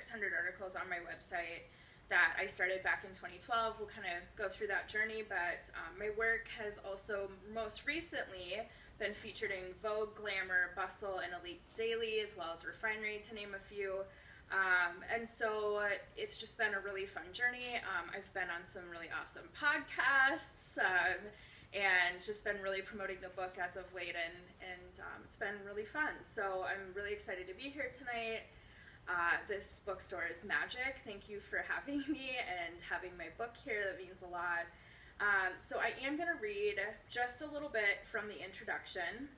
600 articles on my website that I started back in 2012. We'll kind of go through that journey, but my work has also most recently been featured in Vogue, Glamour, Bustle, and Elite Daily, as well as Refinery, to name a few. And so it's just been a really fun journey. I've been on some really awesome podcasts, and just been really promoting the book as of late, and it's been really fun. So I'm really excited to be here tonight. This bookstore is magic. Thank you for having me and having my book here. That means a lot. So I am going to read just a little bit from the introduction,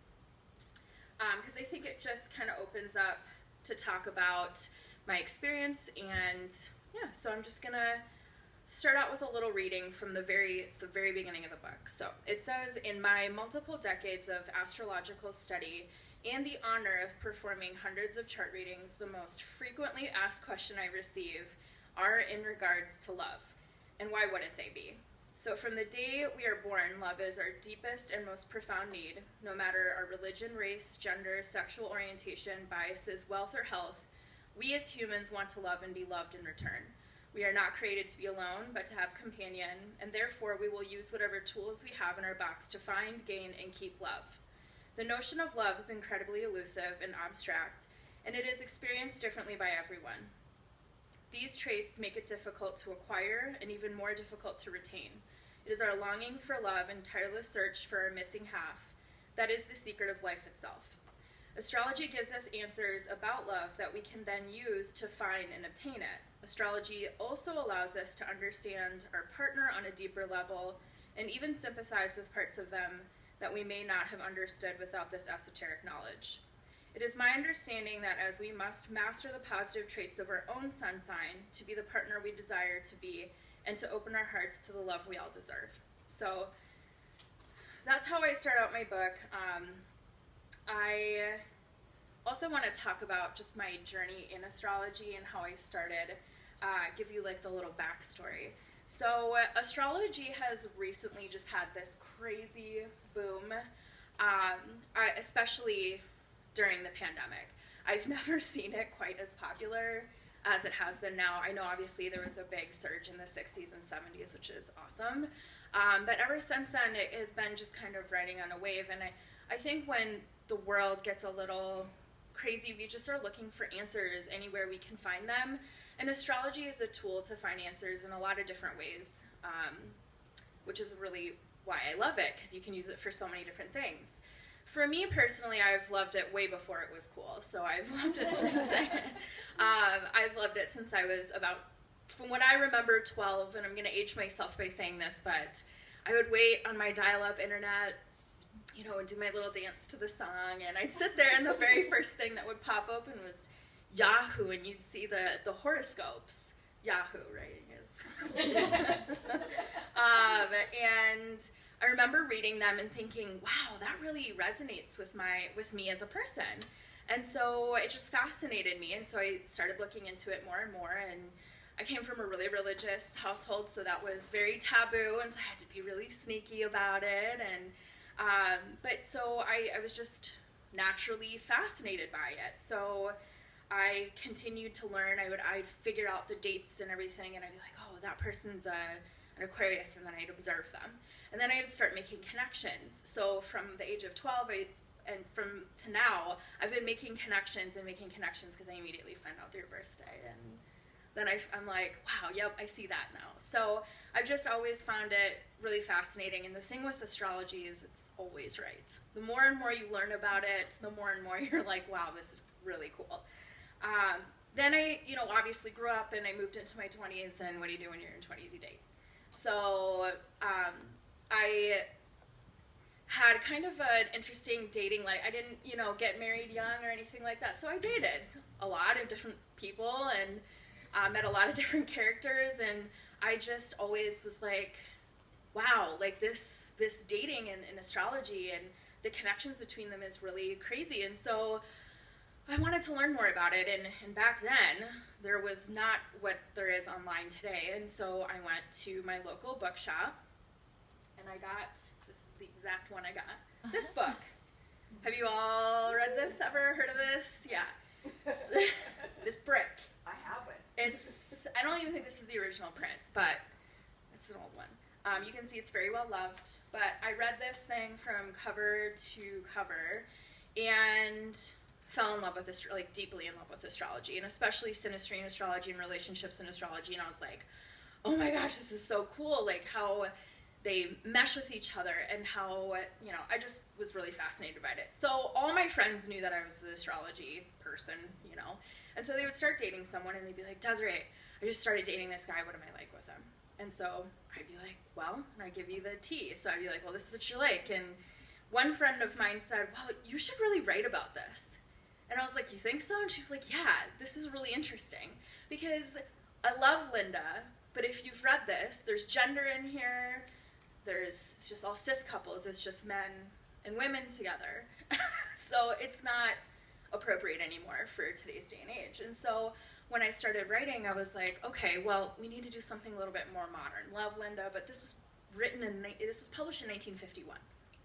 because I think it just kind of opens up to talk about my experience. And yeah, so I'm just going to start out with a little reading from the very beginning of the book. So it says, in my multiple decades of astrological study and the honor of performing hundreds of chart readings, the most frequently asked question I receive are in regards to love. And why wouldn't they be? So from the day we are born, love is our deepest and most profound need. No matter our religion, race, gender, sexual orientation, biases, wealth, or health, we as humans want to love and be loved in return. We are not created to be alone, but to have companion, and therefore we will use whatever tools we have in our box to find, gain, and keep love. The notion of love is incredibly elusive and abstract, and it is experienced differently by everyone. These traits make it difficult to acquire and even more difficult to retain. It is our longing for love and tireless search for our missing half that is the secret of life itself. Astrology gives us answers about love that we can then use to find and obtain it. Astrology also allows us to understand our partner on a deeper level and even sympathize with parts of them that we may not have understood without this esoteric knowledge. It is my understanding that as we must master the positive traits of our own sun sign to be the partner we desire to be and to open our hearts to the love we all deserve. So that's how I start out my book. I also want to talk about just my journey in astrology and how I started, give you like the little backstory. So astrology has recently just had this crazy boom, especially during the pandemic. I've never seen it quite as popular as it has been now. I know obviously there was a big surge in the 60s and 70s, which is awesome. But ever since then, it has been just kind of riding on a wave. And I think when the world gets a little crazy, we just are looking for answers anywhere we can find them. And astrology is a tool to find answers in a lot of different ways, which is really why I love it, because you can use it for so many different things. For me personally, I've loved it way before it was cool, so I've loved it since then. I've loved it since I was about, from what I remember, 12, and I'm going to age myself by saying this, but I would wait on my dial-up internet, you know, and do my little dance to the song, and I'd sit there, and the very first thing that would pop open was Yahoo, and you'd see the horoscopes. Yahoo, right? And I remember reading them and thinking, wow, that really resonates with me as a person. And so it just fascinated me, and so I started looking into it more and more, and I came from a really religious household, so that was very taboo, and so I had to be really sneaky about it, and but so I was just naturally fascinated by it. So I continued to learn. I'd figure out the dates and everything, and I'd be like, oh, that person's an Aquarius, and then I'd observe them. And then I'd start making connections. So from the age of 12, and from to now, I've been making connections because I immediately find out their birthday. And then I'm like, wow, yep, I see that now. So I've just always found it really fascinating. And the thing with astrology is it's always right. The more and more you learn about it, the more and more you're like, wow, this is really cool. Then I, obviously grew up and I moved into my 20s, and what do you do when you're in 20s? You date. So I had kind of an interesting dating life. I didn't, get married young or anything like that. So I dated a lot of different people and met a lot of different characters, and I just always was like, wow, like this dating and astrology and the connections between them is really crazy. And so I wanted to learn more about it, and back then, there was not what there is online today, and so I went to my local bookshop, and I got, this is the exact one I got, this book. Have you all read this, ever heard of this? Yeah. This brick. I haven't. even think this is the original print, but it's an old one. You can see it's very well loved, but I read this thing from cover to cover and fell in love with this, like deeply in love with astrology, and especially synastry and astrology and relationships and astrology, and I was like, oh my gosh, this is so cool, like how they mesh with each other, and how, you know, I just was really fascinated by it. So all my friends knew that I was the astrology person, you know, and so they would start dating someone, and they'd be like, Desiree, I just started dating this guy, what am I like with him? And so I'd be like, well, and I give you the tea. So I'd be like, well, this is what you like. And one friend of mine said, well, you should really write about this. And I was like, you think so? And she's like, yeah, this is really interesting. Because I love Linda, but if you've read this, there's gender in here. It's just all cis couples. It's just men and women together. So it's not appropriate anymore for today's day and age. And so when I started writing, I was like, okay, well, we need to do something a little bit more modern. Love Linda, but this was published in 1951.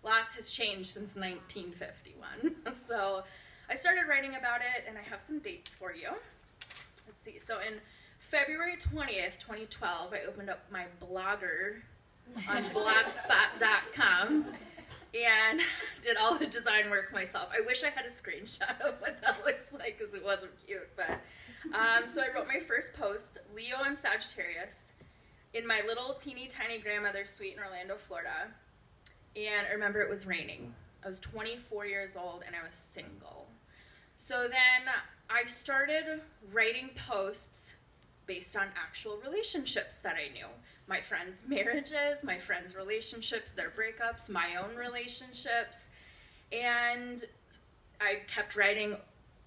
Lots has changed since 1951. So I started writing about it, and I have some dates for you. Let's see. So in February 20th, 2012, I opened up my blogger on blogspot.com and did all the design work myself. I wish I had a screenshot of what that looks like because it wasn't cute. But so I wrote my first post, Leo and Sagittarius, in my little teeny tiny grandmother's suite in Orlando, Florida. And I remember it was raining. I was 24 years old and I was single. So then I started writing posts based on actual relationships that I knew. My friends' marriages, my friends' relationships, their breakups, my own relationships. And I kept writing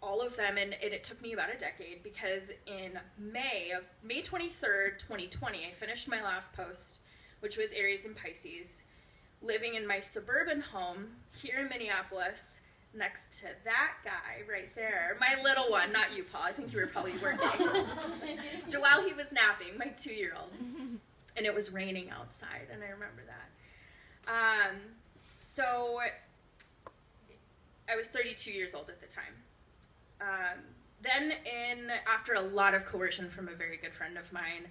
all of them, and it took me about a decade, because in May 23rd, 2020, I finished my last post, which was Aries and Pisces, living in my suburban home here in Minneapolis, next to that guy right there, my little one, not you, Paul, I think you were probably working, while he was napping, my 2-year-old, and it was raining outside, and I remember that. So I was 32 years old at the time. Then after a lot of coercion from a very good friend of mine,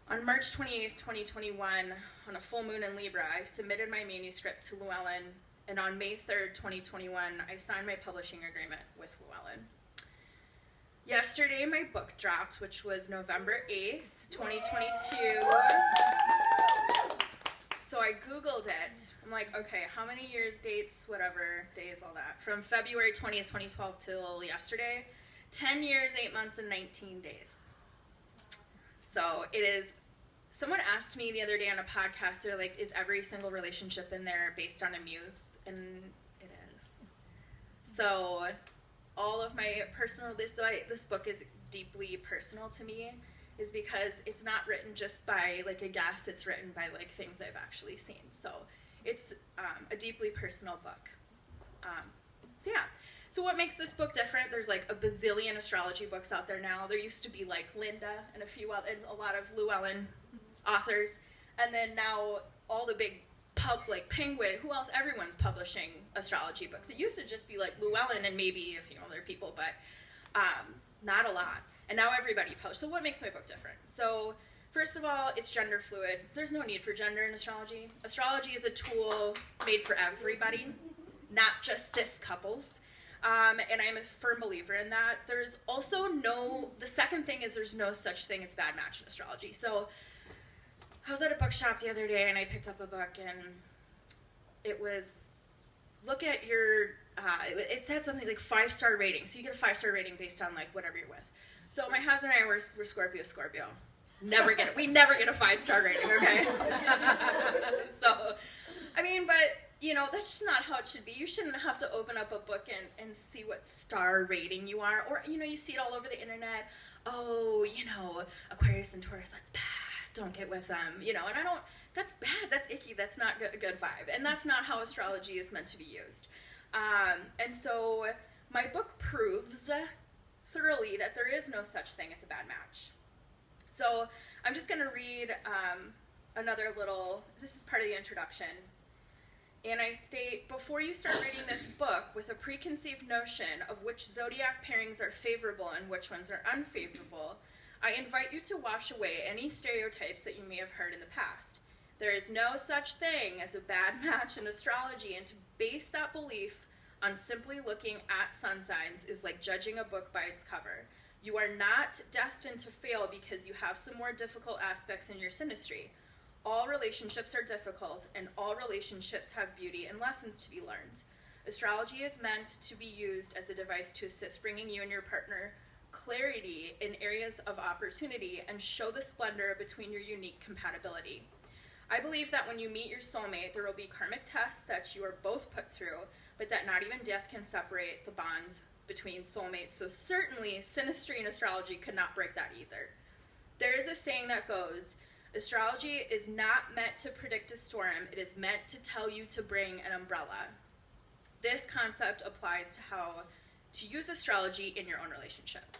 on March 28th, 2021, on a full moon in Libra, I submitted my manuscript to Llewellyn, and on May 3rd, 2021, I signed my publishing agreement with Llewellyn. Yesterday, my book dropped, which was November 8th, 2022. So I Googled it. I'm like, okay, how many years, dates, whatever, days, all that. From February 20th, 2012 till yesterday, 10 years, 8 months, and 19 days. So it is, someone asked me the other day on a podcast, they're like, is every single relationship in there based on a muse? And it is. So all of my personal, this book is deeply personal to me, is because it's not written just by like a guess, it's written by like things I've actually seen. So it's a deeply personal book. So yeah. So what makes this book different? There's like a bazillion astrology books out there now. There used to be like Linda and a lot of Llewellyn authors, and then now all the big like Penguin, who else? Everyone's publishing astrology books. It used to just be like Llewellyn and maybe a few other people, but not a lot. And now everybody publishes. So what makes my book different? So first of all, it's gender fluid. There's no need for gender in astrology. Astrology is a tool made for everybody, not just cis couples. And I'm a firm believer in that. There's also the second thing is there's no such thing as bad match in astrology. So I was at a bookshop the other day and I picked up a book, and it was, look at your, it said something like 5-star rating. So you get a 5-star rating based on like whatever you're with. So my husband and I were Scorpio. We never get a 5-star rating, okay? So, I mean, but, you know, that's just not how it should be. You shouldn't have to open up a book and see what star rating you are. Or, you know, you see it all over the internet. Oh, you know, Aquarius and Taurus, that's bad. Don't get with them, you know, and that's bad, that's icky, that's not a good vibe, and that's not how astrology is meant to be used. And so my book proves thoroughly that there is no such thing as a bad match. So I'm just going to read another little, this is part of the introduction, and I state, before you start reading this book with a preconceived notion of which zodiac pairings are favorable and which ones are unfavorable, I invite you to wash away any stereotypes that you may have heard in the past. There is no such thing as a bad match in astrology, and to base that belief on simply looking at sun signs is like judging a book by its cover. You are not destined to fail because you have some more difficult aspects in your synastry. All relationships are difficult, and all relationships have beauty and lessons to be learned. Astrology is meant to be used as a device to assist bringing you and your partner clarity in areas of opportunity and show the splendor between your unique compatibility. I believe that when you meet your soulmate, there will be karmic tests that you are both put through, but that not even death can separate the bond between soulmates. So certainly, synastry and astrology could not break that either. There is a saying that goes, astrology is not meant to predict a storm, it is meant to tell you to bring an umbrella. This concept applies to how to use astrology in your own relationship.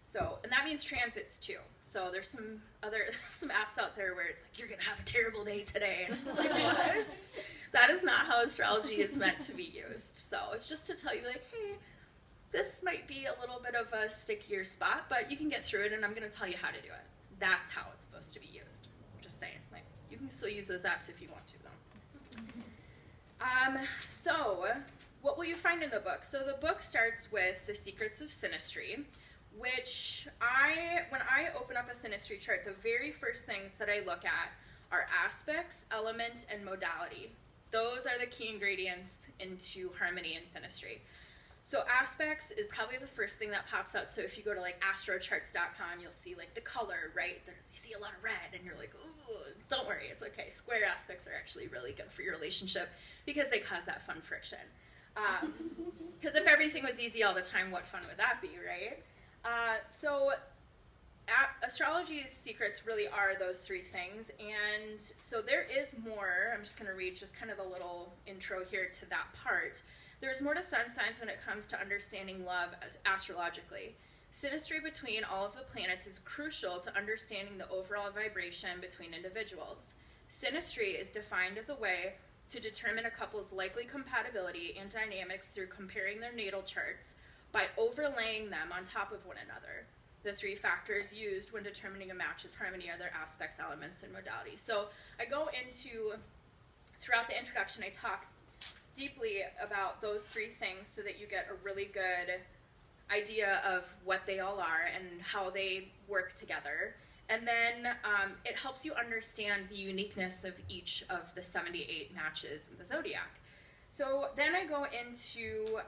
So, and that means transits too. So there's some apps out there where it's like, you're gonna have a terrible day today, and it's like, what? That is not how astrology is meant to be used. So it's just to tell you, like, hey, this might be a little bit of a stickier spot, but you can get through it, and I'm gonna tell you how to do it. That's how it's supposed to be used. Just saying, like, you can still use those apps if you want to, though. So what will you find in the book? So the book starts with The Secrets of Synastry, which when I open up a synastry chart, the very first things that I look at are aspects, element, and modality. Those are the key ingredients into harmony and synastry. So aspects is probably the first thing that pops out. So if you go to like astrocharts.com, you'll see like the color, right? You see a lot of red, and you're like, ooh, don't worry, it's okay. Square aspects are actually really good for your relationship because they cause that fun friction. Because if everything was easy all the time, what fun would that be, right? So astrology's secrets really are those three things, and so there is more. I'm just going to read just kind of the little intro here to that part. There's more to sun signs when it comes to understanding love astrologically. Synastry between all of the planets is crucial to understanding the overall vibration between individuals. Synastry is defined as a way to determine a couple's likely compatibility and dynamics through comparing their natal charts by overlaying them on top of one another. The three factors used when determining a match's harmony are their aspects, elements, and modalities. So I go into, throughout the introduction, I talk deeply about those three things so that you get a really good idea of what they all are and how they work together. And then it helps you understand the uniqueness of each of the 78 matches in the zodiac. So then I go into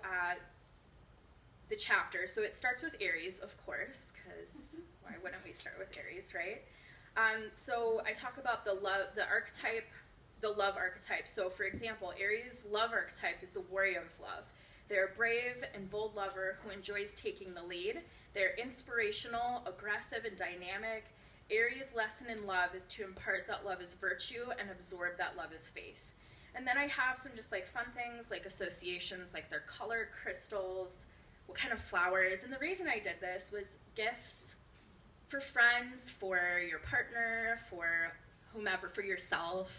the chapter. So it starts with Aries, of course, because why wouldn't we start with Aries, right? So I talk about the love archetype. So for example, Aries' love archetype is the warrior of love. They're a brave and bold lover who enjoys taking the lead. They're inspirational, aggressive, and dynamic. Aries' lesson in love is to impart that love is virtue and absorb that love is faith. And then I have some just like fun things like associations, like their color, crystals, what kind of flowers. And the reason I did this was gifts for friends, for your partner, for whomever, for yourself.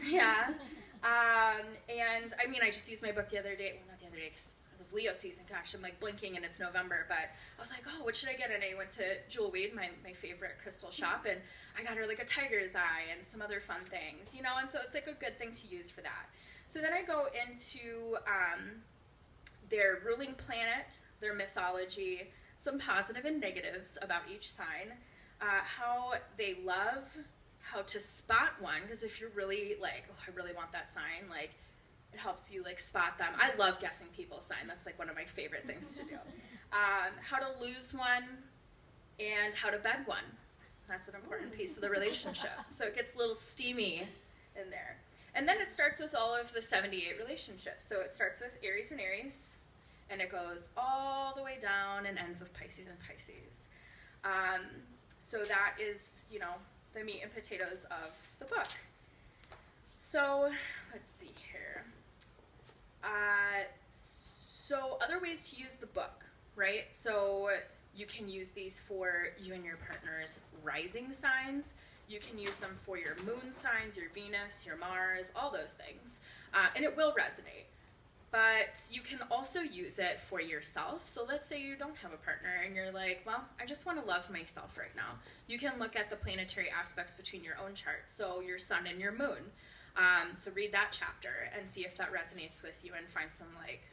Yeah. And I mean, I just used my book the other day. Well, not the other day, because it was Leo season. Gosh, I'm like blinking and it's November. But I was like, oh, what should I get? And I went to Jewel Weed, my favorite crystal shop, and I got her like a tiger's eye and some other fun things, you know? And so it's like a good thing to use for that. So then I go into their ruling planet, their mythology, some positive and negatives about each sign, how they love, how to spot one, because if you're really like, oh, I really want that sign, like, it helps you like spot them. I love guessing people's sign. That's like one of my favorite things to do. How to lose one and how to bed one. That's an important piece of the relationship. So it gets a little steamy in there. And then it starts with all of the 78 relationships. So it starts with Aries and Aries, and it goes all the way down and ends with Pisces and Pisces. So that is, you know, the meat and potatoes of the book. So let's see here. So other ways to use the book, right? So you can use these for you and your partner's rising signs. You can use them for your moon signs, your Venus, your Mars, all those things. And it will resonate. But you can also use it for yourself. So let's say you don't have a partner and you're like, well, I just want to love myself right now. You can look at the planetary aspects between your own chart, so your sun and your moon. So read that chapter and see if that resonates with you, and find some like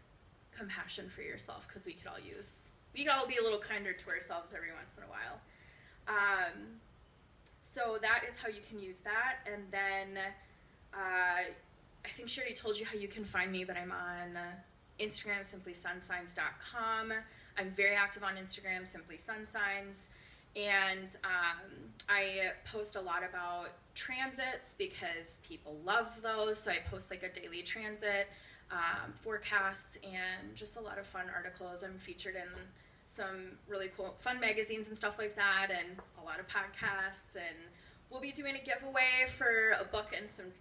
compassion for yourself, because we could all be a little kinder to ourselves every once in a while. So that is how you can use that. And then I think she already told you how you can find me, but I'm on Instagram, simplysunsigns.com. I'm very active on Instagram, Simply Sunsigns. And I post a lot about transits because people love those. So I post like a daily transit forecasts and just a lot of fun articles. I'm featured in some really cool, fun magazines and stuff like that, and a lot of podcasts. And we'll be doing a giveaway for a book and some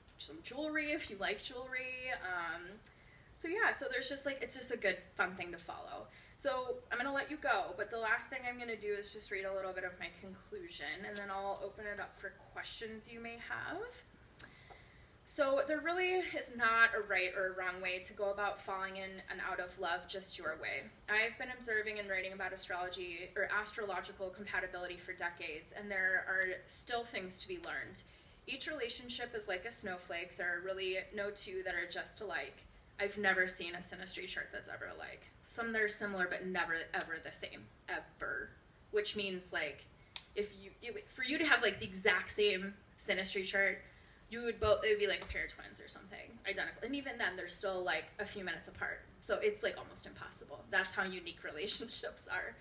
jewelry if you like jewelry. So there's just like, it's just a good, fun thing to follow. So I'm going to let you go, but the last thing I'm going to do is just read a little bit of my conclusion, and then I'll open it up for questions you may have. So there really is not a right or a wrong way to go about falling in and out of love just your way. I've been observing and writing about astrology or astrological compatibility for decades, and there are still things to be learned. Each relationship is like a snowflake. There are really no two that are just alike. I've never seen a synastry chart that's ever alike. Some that are similar, but never, ever the same, ever. Which means, like, for you to have, like, the exact same synastry chart, it would be like a pair of twins or something, identical. And even then, they're still, like, a few minutes apart. So it's, like, almost impossible. That's how unique relationships are.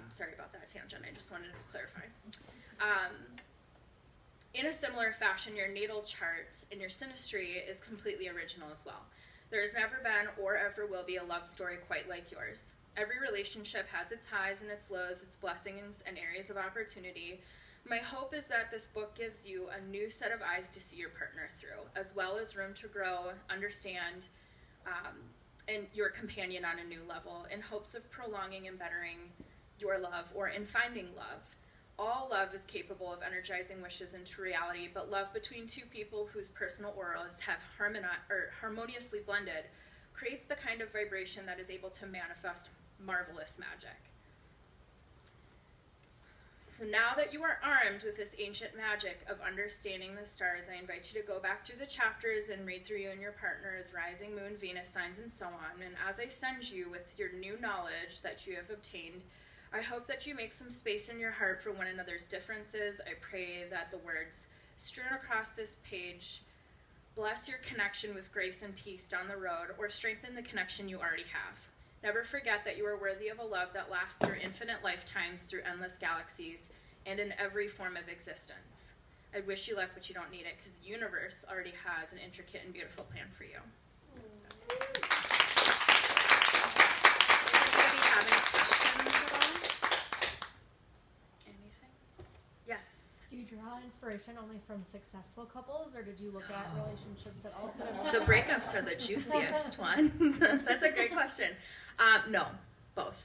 Sorry about that tangent. I just wanted to clarify. In a similar fashion, your natal chart and your synastry is completely original as well. There has never been or ever will be a love story quite like yours. Every relationship has its highs and its lows, its blessings and areas of opportunity. My hope is that this book gives you a new set of eyes to see your partner through, as well as room to grow, understand, and your companion on a new level, in hopes of prolonging and bettering your love, or in finding love. All love is capable of energizing wishes into reality, but love between two people whose personal auras have harmoniously blended creates the kind of vibration that is able to manifest marvelous magic. So now that you are armed with this ancient magic of understanding the stars, I invite you to go back through the chapters and read through you and your partner's rising moon, Venus signs, and so on. And as I send you with your new knowledge that you have obtained, I hope that you make some space in your heart for one another's differences. I pray that the words strewn across this page bless your connection with grace and peace down the road, or strengthen the connection you already have. Never forget that you are worthy of a love that lasts through infinite lifetimes, through endless galaxies, and in every form of existence. I wish you luck, but you don't need it, because the universe already has an intricate and beautiful plan for you. Does anybody have any questions at all? Anything? Yes. Do you draw inspiration only from successful couples, or did you look at relationships that also... The breakups are the juiciest ones. That's a great question. No, both.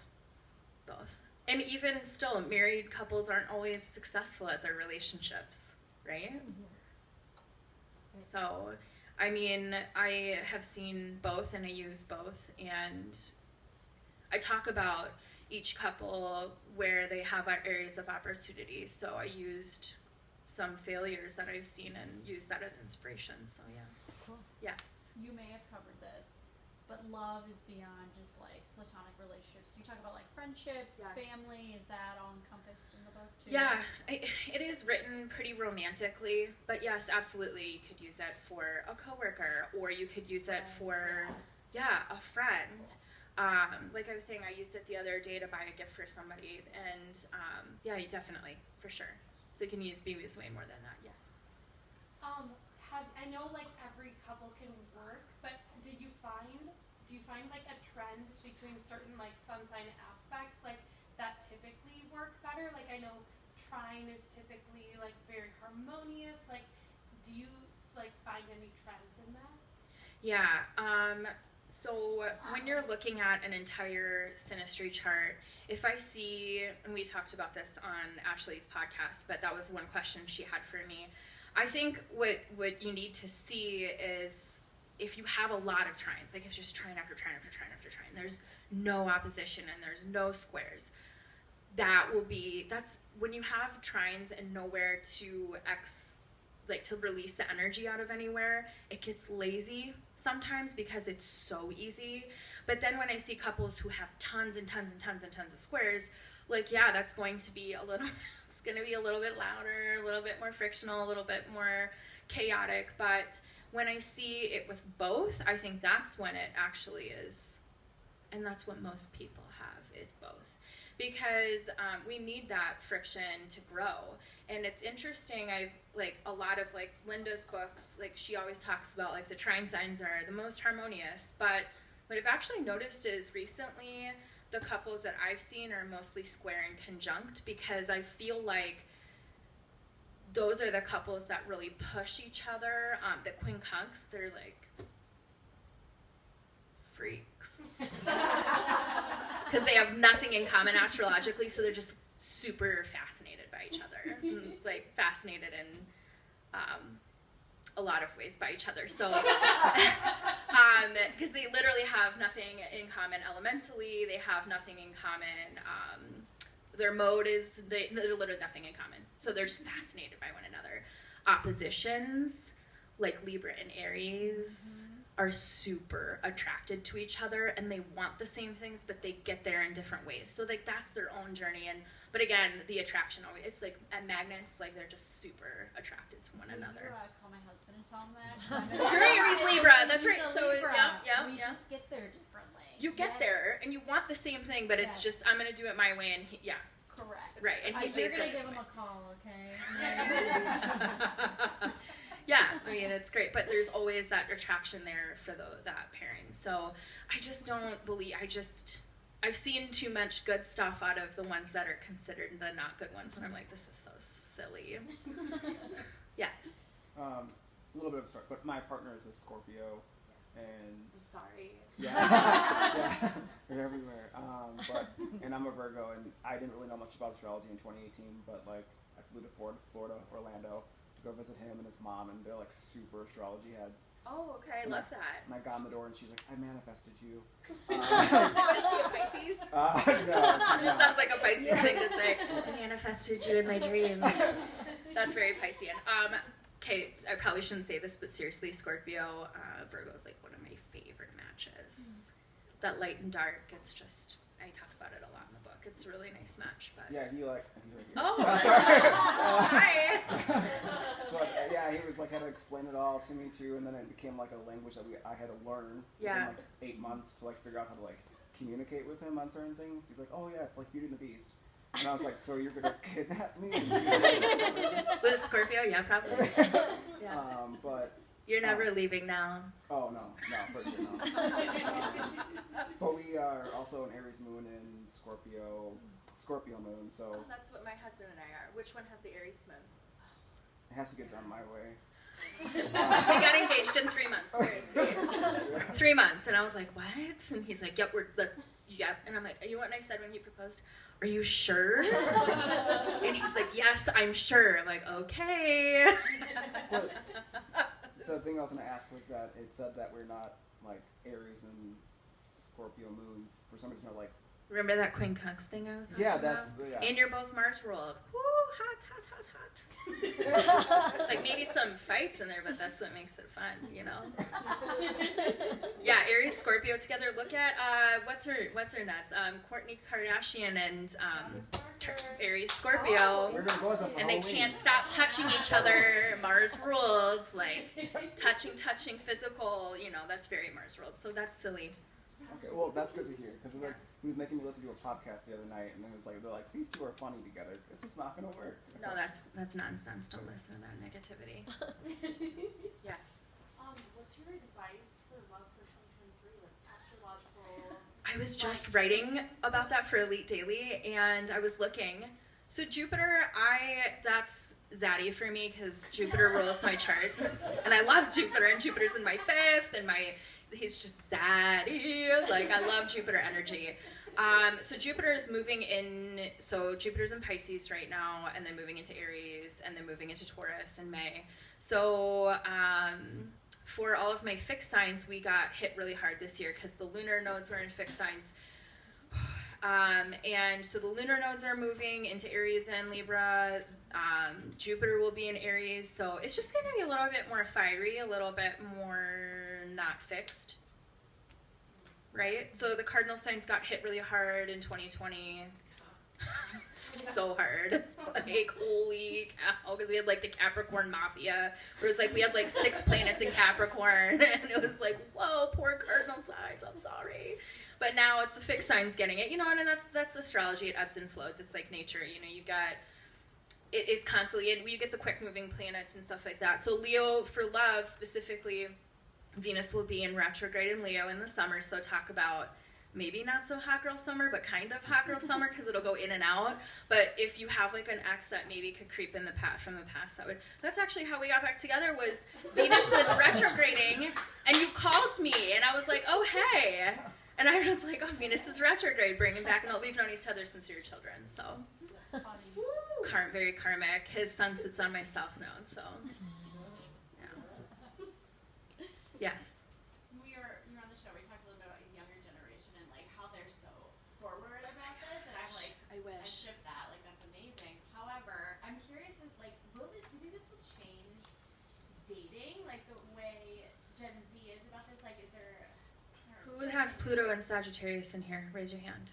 And even still, married couples aren't always successful at their relationships, right? Mm-hmm. So, I mean, I have seen both, and I use both, and I talk about each couple where they have areas of opportunity. So I used some failures that I've seen and used that as inspiration. So yeah. Cool. Yes. You may have covered this, but love is beyond just like platonic relationships. You talk about like friendships, Yes. Family. Is that all encompassed in the book too? Yeah, it is written pretty romantically, but yes, absolutely. You could use it for a coworker, or you could use it for, a friend. Like I was saying, I used it the other day to buy a gift for somebody, and you definitely, for sure. So you can be used way more than that, yeah. I know like every couple can work, but do you find like a trend between certain like sun sign aspects like that typically work better? Like I know trine is typically like very harmonious. Like do you like find any trends in that? Yeah. So when you're looking at an entire synastry chart, if I see, and we talked about this on Ashley's podcast, but that was one question she had for me. I think what you need to see is if you have a lot of trines, like if it's just trine after trine after trine after trine, there's no opposition and there's no squares. That's when you have trines and nowhere to to release the energy out of anywhere, it gets lazy sometimes because it's so easy. But then when I see couples who have tons and tons and tons and tons of squares, like, yeah, that's going to be it's going to be a little bit louder, a little bit more frictional, a little bit more chaotic. But when I see it with both, I think that's when it actually is, and that's what most people have, is both. Because we need that friction to grow. And it's interesting, a lot of, Linda's books, she always talks about, the trine signs are the most harmonious. But what I've actually noticed is recently the couples that I've seen are mostly square and conjunct, because I feel like those are the couples that really push each other. The quincunx, they're, freaks. Because they have nothing in common astrologically, so they're just super fascinated by each other. Fascinated in a lot of ways by each other. So, because they literally have nothing in common elementally, they have nothing in common. Their mode is, there's literally nothing in common. So they're just fascinated by one another. Oppositions, like Libra and Aries, are super attracted to each other, and they want the same things, but they get there in different ways. So that's their own journey. But again, the attraction always, it's at magnets, they're just super attracted to one another. I call my husband and tell him that. You're Aries Libra, that's right. He's a So Libra. We yeah. just get there differently. You get there, and you want the same thing, but it's just, I'm gonna do it my way, and Correct. right. And You're gonna give him a call, okay? Yeah, I mean, it's great, but there's always that attraction there for that pairing. So I just don't believe, I've seen too much good stuff out of the ones that are considered the not good ones, and I'm like, this is so silly. Yes. A little bit of a story, but my partner is a Scorpio, and I'm sorry. yeah, they're everywhere. And I'm a Virgo, and I didn't really know much about astrology in 2018, but I flew to Florida, Orlando, to go visit him and his mom, and they're super astrology heads. Oh, okay, I love that. And I got in the door, and she's like, "I manifested you." What is she, a Pisces? No. It sounds like a Pisces thing to say. I manifested you in my dreams. That's very Piscean. Okay, I probably shouldn't say this, but seriously, Scorpio, Virgo is one of my favorite matches. That light and dark, it's just, I talk about it a lot in the book. It's a really nice match. But Yeah, he oh, sorry. hi. But he was had to explain it all to me too, and then it became a language that I had to learn Yeah. within 8 months to figure out how to communicate with him on certain things. He's like, "Oh yeah, it's like Beauty and the Beast," and I was like, "So you're gonna kidnap me?" With a Scorpio, yeah, probably. Yeah. But You're never leaving now. oh no, for sure no. But we are also an Aries moon and Scorpio moon, so Oh, that's what my husband and I are. Which one has the Aries moon? it has to get done my way. We got engaged in 3 months. Where is he? 3 months, and I was like, "What?" And he's like, "Yep, yep." And I'm like, "Are you what I said when he proposed? Are you sure?" And he's like, "Yes, I'm sure." I'm like, "Okay." But the thing I was going to ask was that it said that we're not Aries and Scorpio moons. For some reason, Remember that quincunx thing I was talking yeah, about? that's And you're both Mars ruled. Woo, hot. Maybe some fights in there, but that's what makes it fun, Yeah, Aries Scorpio together. Look at what's her nuts? Kourtney Kardashian and Aries Scorpio. We're gonna go as a And they Halloween. can't stop touching each other. Mars ruled, touching physical. That's very Mars ruled. So that's silly. Okay, well that's good to hear because he was making me listen to a podcast the other night, and it was they're like, these two are funny together. It's just not gonna work. No, that's nonsense. Don't listen to that negativity. Yes. What's your advice for love for 2023, astrological? I was just writing about that for Elite Daily, and I was looking. So Jupiter, that's zaddy for me because Jupiter rules my chart, and I love Jupiter, and Jupiter's in my 5th, and he's just zaddy. I love Jupiter energy. So Jupiter is moving in, so Jupiter's in Pisces right now, and then moving into Aries, and then moving into Taurus in May. So for all of my fixed signs, we got hit really hard this year because the lunar nodes were in fixed signs. And so the lunar nodes are moving into Aries and Libra. Jupiter will be in Aries. So it's just going to be a little bit more fiery, a little bit more not fixed. Right? So the cardinal signs got hit really hard in 2020. So hard. Like, holy cow. Because we had, like, the Capricorn Mafia. Where it was like, we had, like, 6 planets in Capricorn. And it was like, whoa, poor cardinal signs. I'm sorry. But now it's the fixed signs getting it. You know, and that's astrology. It ebbs and flows. It's like nature. You know, you got... It's constantly... And you get the quick-moving planets and stuff like that. So Leo, for love, specifically, Venus will be in retrograde in Leo in the summer. So talk about... maybe not so hot girl summer, but kind of hot girl summer because it'll go in and out. But if you have like an ex that maybe could creep in the from the past, that's actually how we got back together. Was Venus was retrograding and you called me and I was like, oh hey, and I was like, oh, Venus is retrograde, bringing back, and we've known each other since we were children, so very karmic. His sun sits on my south node, so yeah. Yes. You were on the show. We talked a little bit about the younger generation and like how they're so forward about this, and I'm like, I wish. I ship that. Like that's amazing. However, I'm curious if like, do you think this will change dating, like the way Gen Z is about this? Like, is there? Who has Pluto and Sagittarius in here? Raise your hand.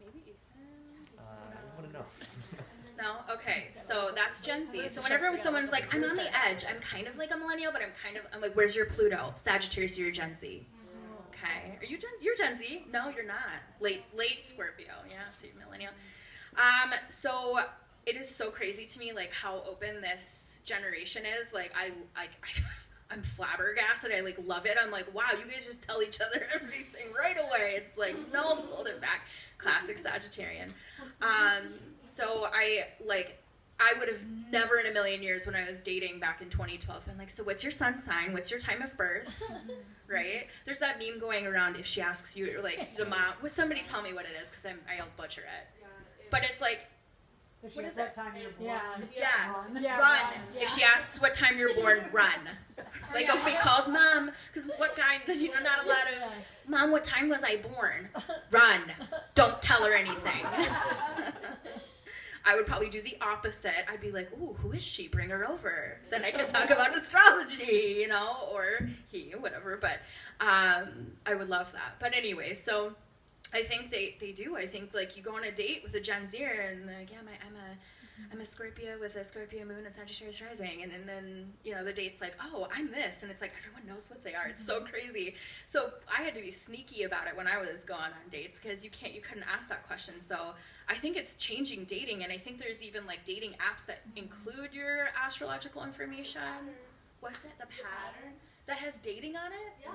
Maybe Ethan. I want to know. No? Okay, so that's Gen Z. So whenever someone's like, I'm on the edge, I'm kind of like a millennial, but I'm like, where's your Pluto? Sagittarius, you're Gen Z. Okay. Are you you're Gen Z? No, you're not. Late Scorpio. Yeah, so you're millennial. So it is so crazy to me, like, how open this generation is. Like, I'm flabbergasted. I, like, love it. I'm like, wow, you guys just tell each other everything right away. It's like, no, hold it back. Classic Sagittarian. So I would have never in a million years when I was dating back in 2012 been like, so what's your sun sign? What's your time of birth? Right? There's that meme going around if she asks you, or like the mom, would somebody tell me what it is? Because I'll butcher it. But it's like, What is what time you're born? yeah, run. If she asks what time you're born, run. Like if he calls mom, because what kind, not a lot of, mom, what time was I born? Run. Don't tell her anything. I would probably do the opposite. I'd be like, ooh, who is she? Bring her over. Then I can talk about astrology, or he, whatever. But I would love that. But anyway, so I think they do. I think, like, you go on a date with a Gen Zer and they're like, yeah, I'm a Scorpio with a Scorpio moon and Sagittarius rising. And then, the date's like, oh, I'm this. And it's like, everyone knows what they are. It's so crazy. So I had to be sneaky about it when I was going on dates because you couldn't ask that question. So I think it's changing dating. And I think there's even, like, dating apps that include your astrological information. What's it? The pattern? That has dating on it? Yeah.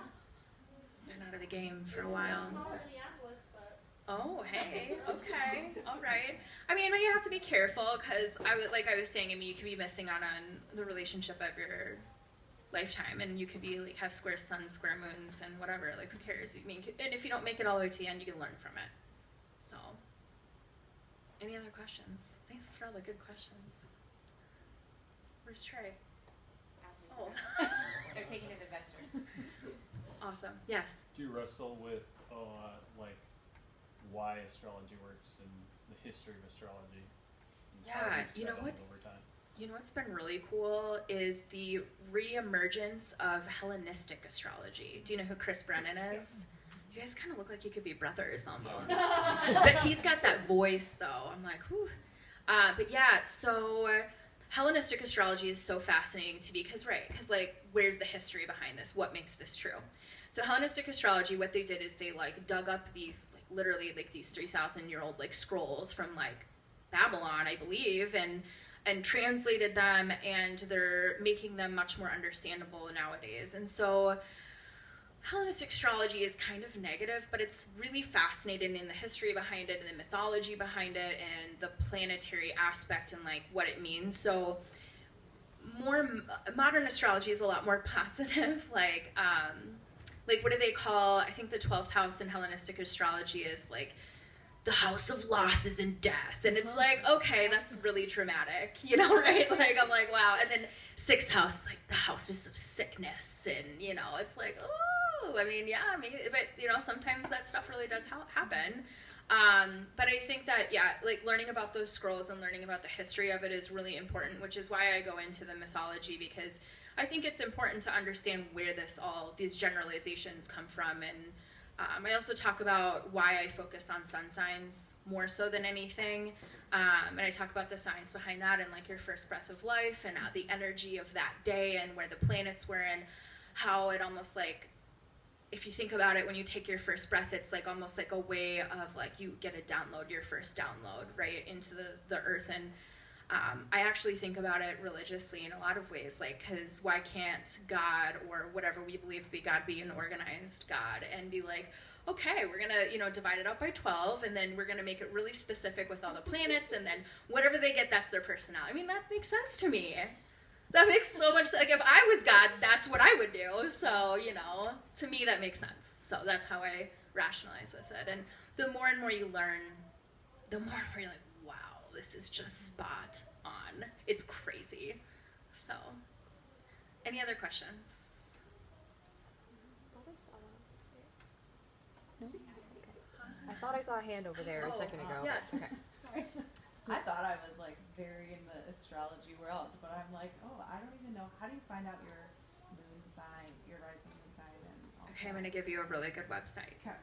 Been out of the game for a while. It's small in Minneapolis, but. Oh, hey, okay, all right. I mean, but you have to be careful because I was saying, you could be missing out on the relationship of your lifetime, and you could be like have square suns, square moons, and whatever. Like, who cares? I mean, and if you don't make it all the way to the end, you can learn from it. So, any other questions? Thanks for all the good questions. Where's Trey? Oh, They're taking an adventure. awesome. Yes. Do you wrestle with why astrology works and the history of astrology? Yeah, what's been really cool is the re-emergence of Hellenistic astrology. Do you know who Chris Brennan is? You guys kind of look like you could be brothers almost. But he's got that voice, though. I'm like, whew. But yeah, so Hellenistic astrology is so fascinating to me because where's the history behind this? What makes this true? So Hellenistic astrology, what they did is they dug up these literally these 3,000-year-old scrolls from Babylon, I believe, and translated them, and they're making them much more understandable nowadays. And so Hellenistic astrology is kind of negative, but it's really fascinating in the history behind it and the mythology behind it and the planetary aspect and what it means. So more modern astrology is a lot more positive, what do they call, I think the 12th house in Hellenistic astrology is the house of losses and death. And it's like, okay, that's really traumatic, you know, right? Like, I'm like, wow. And then sixth house is like the houses of sickness. And, you know, it's like, oh, I mean, yeah, maybe, but, you know, sometimes that stuff really does happen. But I think that, yeah, like learning about those scrolls and learning about the history of it is really important, which is why I go into the mythology, because I think it's important to understand where these generalizations come from. And I also talk about why I focus on sun signs more so than anything. And I talk about the science behind that and like your first breath of life and the energy of that day and where the planets were and how it almost like, if you think about it, when you take your first breath, it's like almost like a way of like you get a download, your first download, right, into the earth. And I actually think about it religiously in a lot of ways, like, because why can't God or whatever we believe to be God be an organized God and be like, okay, we're going to, you know, divide it up by 12, and then we're going to make it really specific with all the planets, and then whatever they get, that's their personality. I mean, that makes sense to me. That makes so much sense. Like, if I was God, that's what I would do. So, you know, to me, that makes sense. So that's how I rationalize with it. And the more and more you learn, the more and more you're like, wow, this is just spot on. It's crazy. So, any other questions? I thought I saw a hand over there a second ago. Yes. Okay. Sorry. I thought I was like very in the astrology world, but I'm like, oh, I don't even know. How do you find out your moon sign, your rising moon sign, and all Okay, I'm going to give you a really good website. Okay.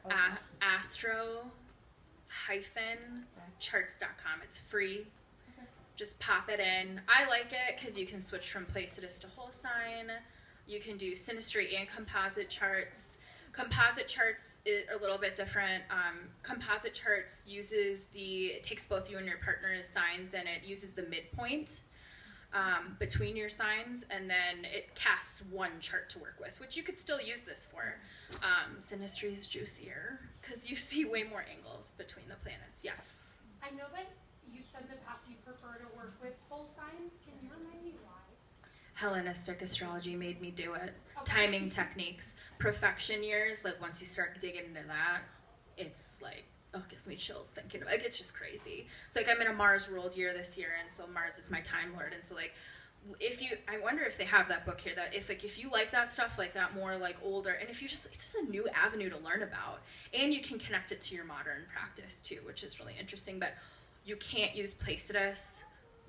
Astro-charts.com. It's free. Okay. Just pop it in. I like it because you can switch from Placidus to whole sign. You can do synastry and composite charts. Composite charts are a little bit different. Composite charts it takes both you and your partner's signs, and it uses the midpoint between your signs, and then it casts one chart to work with, which you could still use this for. Synastry is juicier because you see way more angles between the planets. Yes. I know that you've said in the past you prefer to work with whole signs. Can you remind me why? Hellenistic astrology made me do it. Okay. Timing techniques, perfection years, like once you start digging into that, it's like, oh, it gives me chills thinking about it. It's just crazy. It's like I'm in a Mars ruled year this year, and so Mars is my time lord, and so like I wonder if they have that book here, that if you like that stuff, like that more like older, and if you it's just a new avenue to learn about, and you can connect it to your modern practice too, which is really interesting. But you can't use Placidus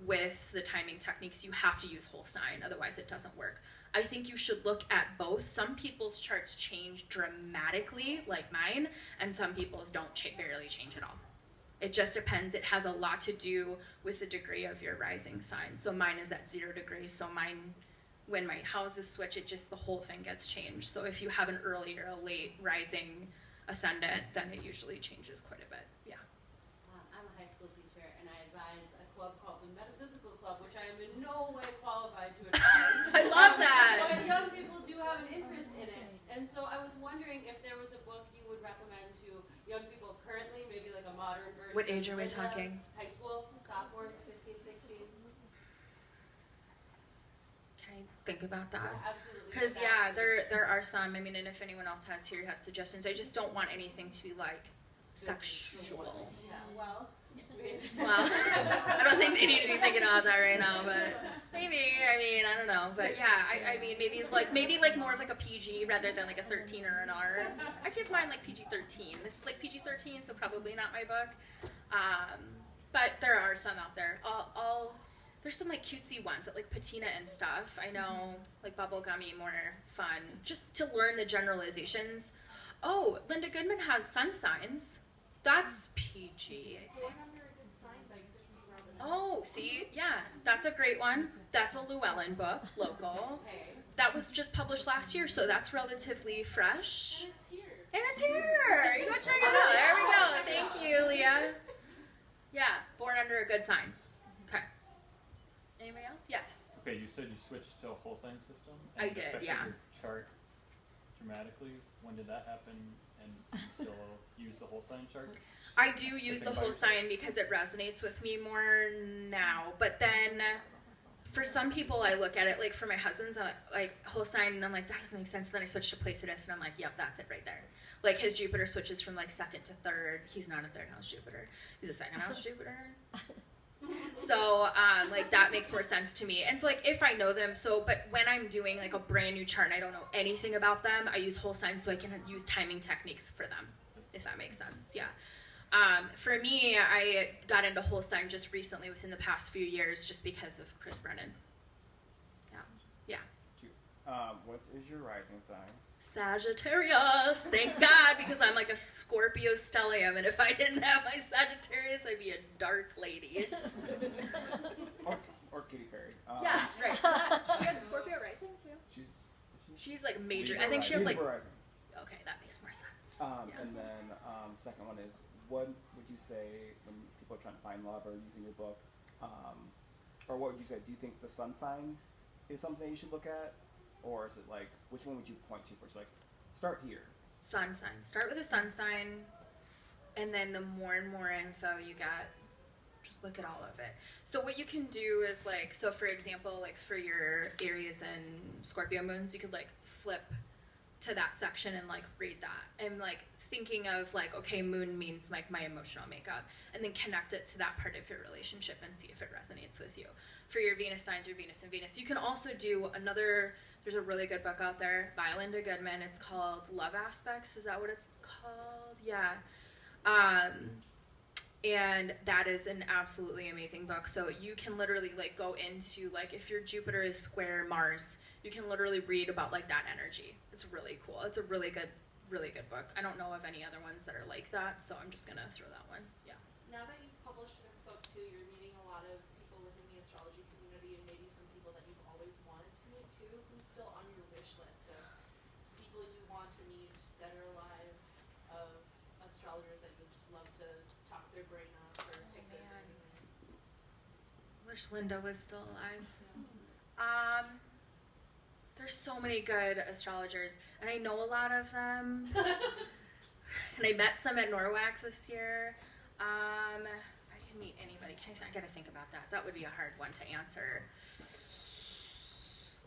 with the timing techniques. You have to use whole sign, otherwise it doesn't work. I think you should look at both. Some people's charts change dramatically, like mine, and some people's don't barely change at all. It just depends. It has a lot to do with the degree of your rising sign. So mine is at 0 degrees. So mine, when my houses switch, the whole thing gets changed. So if you have an early or a late rising ascendant, then it usually changes quite a bit. Yeah. I'm a high school teacher, and I advise a club called the Metaphysical Club, which I am in no way qualified to advise. I love that. But young people do have an interest in it. And so I was wondering if there was a book you would recommend to young people currently, maybe like a modern version. What age are we like talking? High school, sophomores, 15, 16. Can I think about that? Absolutely. Because yeah, there are some. I mean, and if anyone else has suggestions, I just don't want anything to be like sexual. Yeah, well. Well, I don't think they need to be thinking about that right now, but maybe. I mean, I don't know, but yeah, I mean, maybe like more of like a PG rather than like a 13 or an R. I give mine like PG-13. This is like PG-13, so probably not my book. But there are some out there. There's some like cutesy ones that like patina and stuff. I know, like bubblegummy, more fun, just to learn the generalizations. Oh, Linda Goodman has sun signs. That's PG. Oh, see, yeah, that's a great one. That's a Llewellyn book, local. That was just published last year, so that's relatively fresh. And it's here. You go check it out. There we go. Thank you, Leah. Yeah, Born Under a Good Sign. Okay. Anybody else? Yes. Okay, you said you switched to a whole sign system. I And it did, affected yeah. Your chart dramatically. When did that happen? And you still use the whole sign chart? I do use the whole sign because it resonates with me more now. But then For some people, I look at it, like for my husband's, like whole sign, and I'm like, that doesn't make sense. Then I switch to Placidus, and I'm like, yep, that's it right there. Like his Jupiter switches from like second to third. He's not a third house Jupiter. He's a second house Jupiter. So, like that makes more sense to me. And so, like, if I know them, but when I'm doing like a brand new chart and I don't know anything about them, I use whole signs so I can use timing techniques for them, if that makes sense. Yeah. For me, I got into whole sign just recently within the past few years just because of Chris Brennan. Yeah. What is your rising sign? Sagittarius, thank God, because I'm like a Scorpio stellium, and if I didn't have my Sagittarius, I'd be a dark lady. or Katy Perry. Yeah, right. She has Scorpio rising too. She's like major. I think she has like. Rising. Okay, that makes more sense. Yeah. And then second one is, what would you say when people are trying to find love or using your book, or what would you say? Do you think the sun sign is something you should look at? Or is it like, which one would you point to first? Like, start here. Sun sign. Start with a sun sign, and then the more and more info you get, just look at all of it. So what you can do is like, so for example, like for your Aries and Scorpio moons, you could like flip to that section and like read that. And like thinking of like, okay, moon means like my emotional makeup, and then connect it to that part of your relationship and see if it resonates with you. For your Venus signs, your Venus and Venus. You can also do there's a really good book out there by Linda Goodman. It's called Love Aspects. Is that what it's called? Yeah. And that is an absolutely amazing book. So you can literally like go into like, if your Jupiter is square Mars, you can literally read about like that energy. It's really cool. It's a really good book. I don't know of any other ones that are like that, so I'm just gonna throw that one. Yeah. Now that you've published this book too, you're meeting a lot of people within the astrology community, and maybe some people that you've always wanted to meet too. Who's still on your wish list of people you want to meet, dead or alive, of astrologers that you'd just love to talk their brain off or pick their brain? Wish Linda was still alive. There's so many good astrologers, and I know a lot of them. And I met some at Norwalk this year. If I can meet anybody, I gotta think about that. That would be a hard one to answer.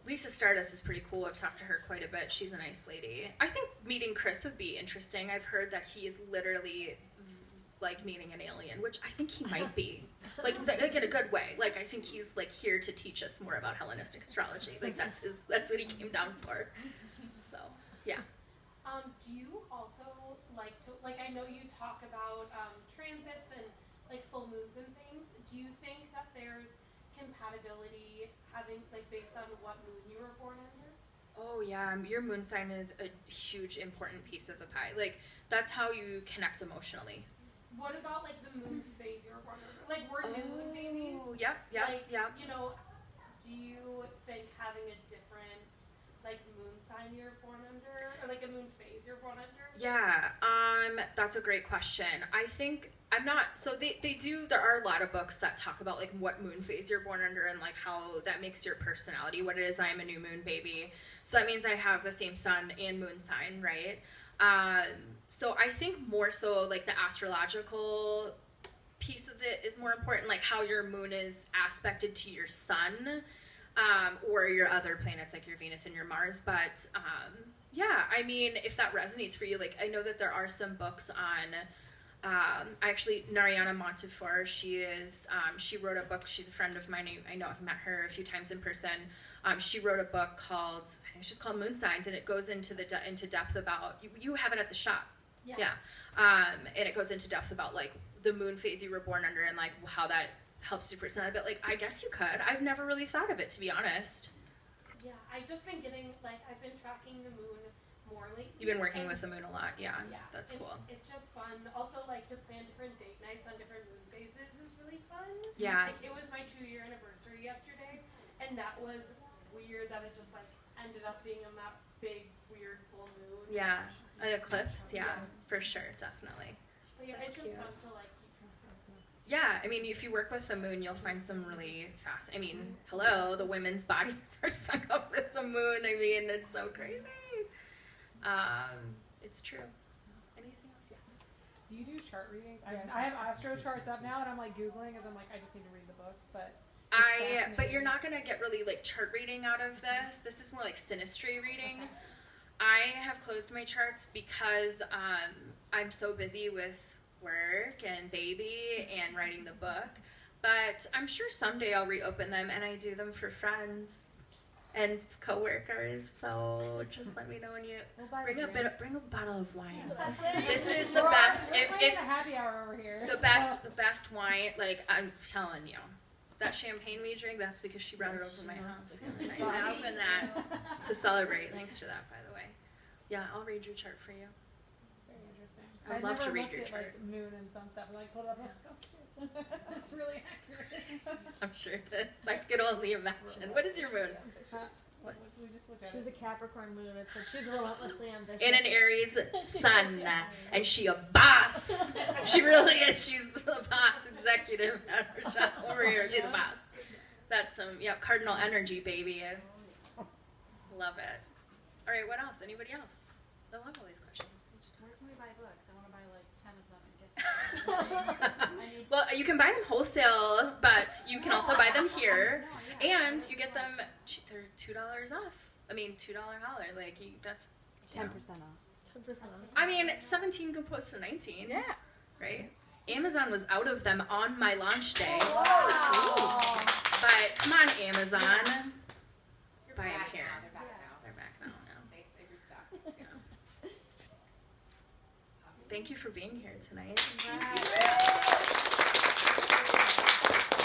Lisa Stardust is pretty cool. I've talked to her quite a bit. She's a nice lady. I think meeting Chris would be interesting. I've heard that he is literally like meeting an alien, which I think he might be. Like in a good way. Like I think he's like here to teach us more about Hellenistic astrology. Like that's what he came down for. So yeah. Do you also like to, like, I know you talk about transits and like full moons and things. Do you think that there's compatibility having like based on what moon you were born under? Oh yeah, your moon sign is a huge important piece of the pie. Like that's how you connect emotionally. What about like the moon phase you were born under? Like we're new moon babies. Yep. Like, yep. you know, do you think having a different like moon sign you're born under, or like a moon phase you're born under? Yeah, that's a great question. I think I'm not, so they do, there are a lot of books that talk about like what moon phase you're born under and like how that makes your personality what it is. I am a new moon baby, so that means I have the same sun and moon sign, right? So I think more so like the astrological piece of it is more important, like how your moon is aspected to your sun, or your other planets like your Venus and your Mars. But yeah, I mean, if that resonates for you, like I know that there are some books on, actually Narayana Montefiore, she wrote a book, she's a friend of mine, I know I've met her a few times in person. She wrote a book called, I think it's just called Moon Signs, and it goes into into depth about, you have it at the shop. Yeah. And it goes into depth about like the moon phase you were born under and like how that helps your personality. But like, I guess you could. I've never really thought of it, to be honest. Yeah, I've just been getting, like, I've been tracking the moon more lately. You've been working with the moon a lot, yeah. That's cool. It's just fun. Also, like, to plan different date nights on different moon phases is really fun. Yeah. Like, it was my 2-year anniversary yesterday, and that was weird that it just, like, ended up being on that big, weird full moon. Yeah, an eclipse, yeah, for sure, definitely. But yeah, That's it's just cute. fun to, like, keep comparing. Yeah, I mean, if you work with the moon, you'll find some really fast. I mean, hello, the women's bodies are stuck up with the moon. I mean, it's so crazy. It's true. Anything else? Yes. Do you do chart readings? Yes. I have astro charts up now, and I'm like Googling, as I'm like, I just need to read the book, but I but you're not gonna get really like chart reading out of this. This is more like synastry reading. Okay. I have closed my charts because I'm so busy with work and baby and writing the book. But I'm sure someday I'll reopen them, and I do them for friends and coworkers. So just let me know when you We'll buy bring the a drinks. bottle of wine. That's it. This is the We're best. We're If playing a happy hour over here. the best wine, like I'm telling you, that champagne we drink, that's because she brought it over to my house. And I opened that to celebrate. Thanks for that, by the way. Yeah, I'll read your chart for you. It's very interesting. I'd I've love to never read looked your at, chart. like moon and sun stuff and like pulled it up. I was like, oh shit, that's really accurate. I'm sure it is. I could only imagine. What is your moon? What? We just looked at She's a Capricorn moon. It's like she's relentlessly ambitious. In an Aries sun, and she a boss. She really is. She's the boss executive at her job over here. She's the boss. That's some cardinal energy, baby. Love it. All right, what else? Anybody else? I love all these questions. Where can we buy books? I want to buy like 10 of them and get them. Well, you can buy them wholesale, but you can also buy them here, and you get them. They're $2 off. I mean, $2 holler. Like that's 10% off. 10% off. I mean, 17 goes to 19. Yeah. Right. Amazon was out of them on my launch day. Wow. But come on, Amazon. You're Buy 'em back here. now. They're back now. They're back now. They restocked. Yeah. Thank you for being here tonight. Right.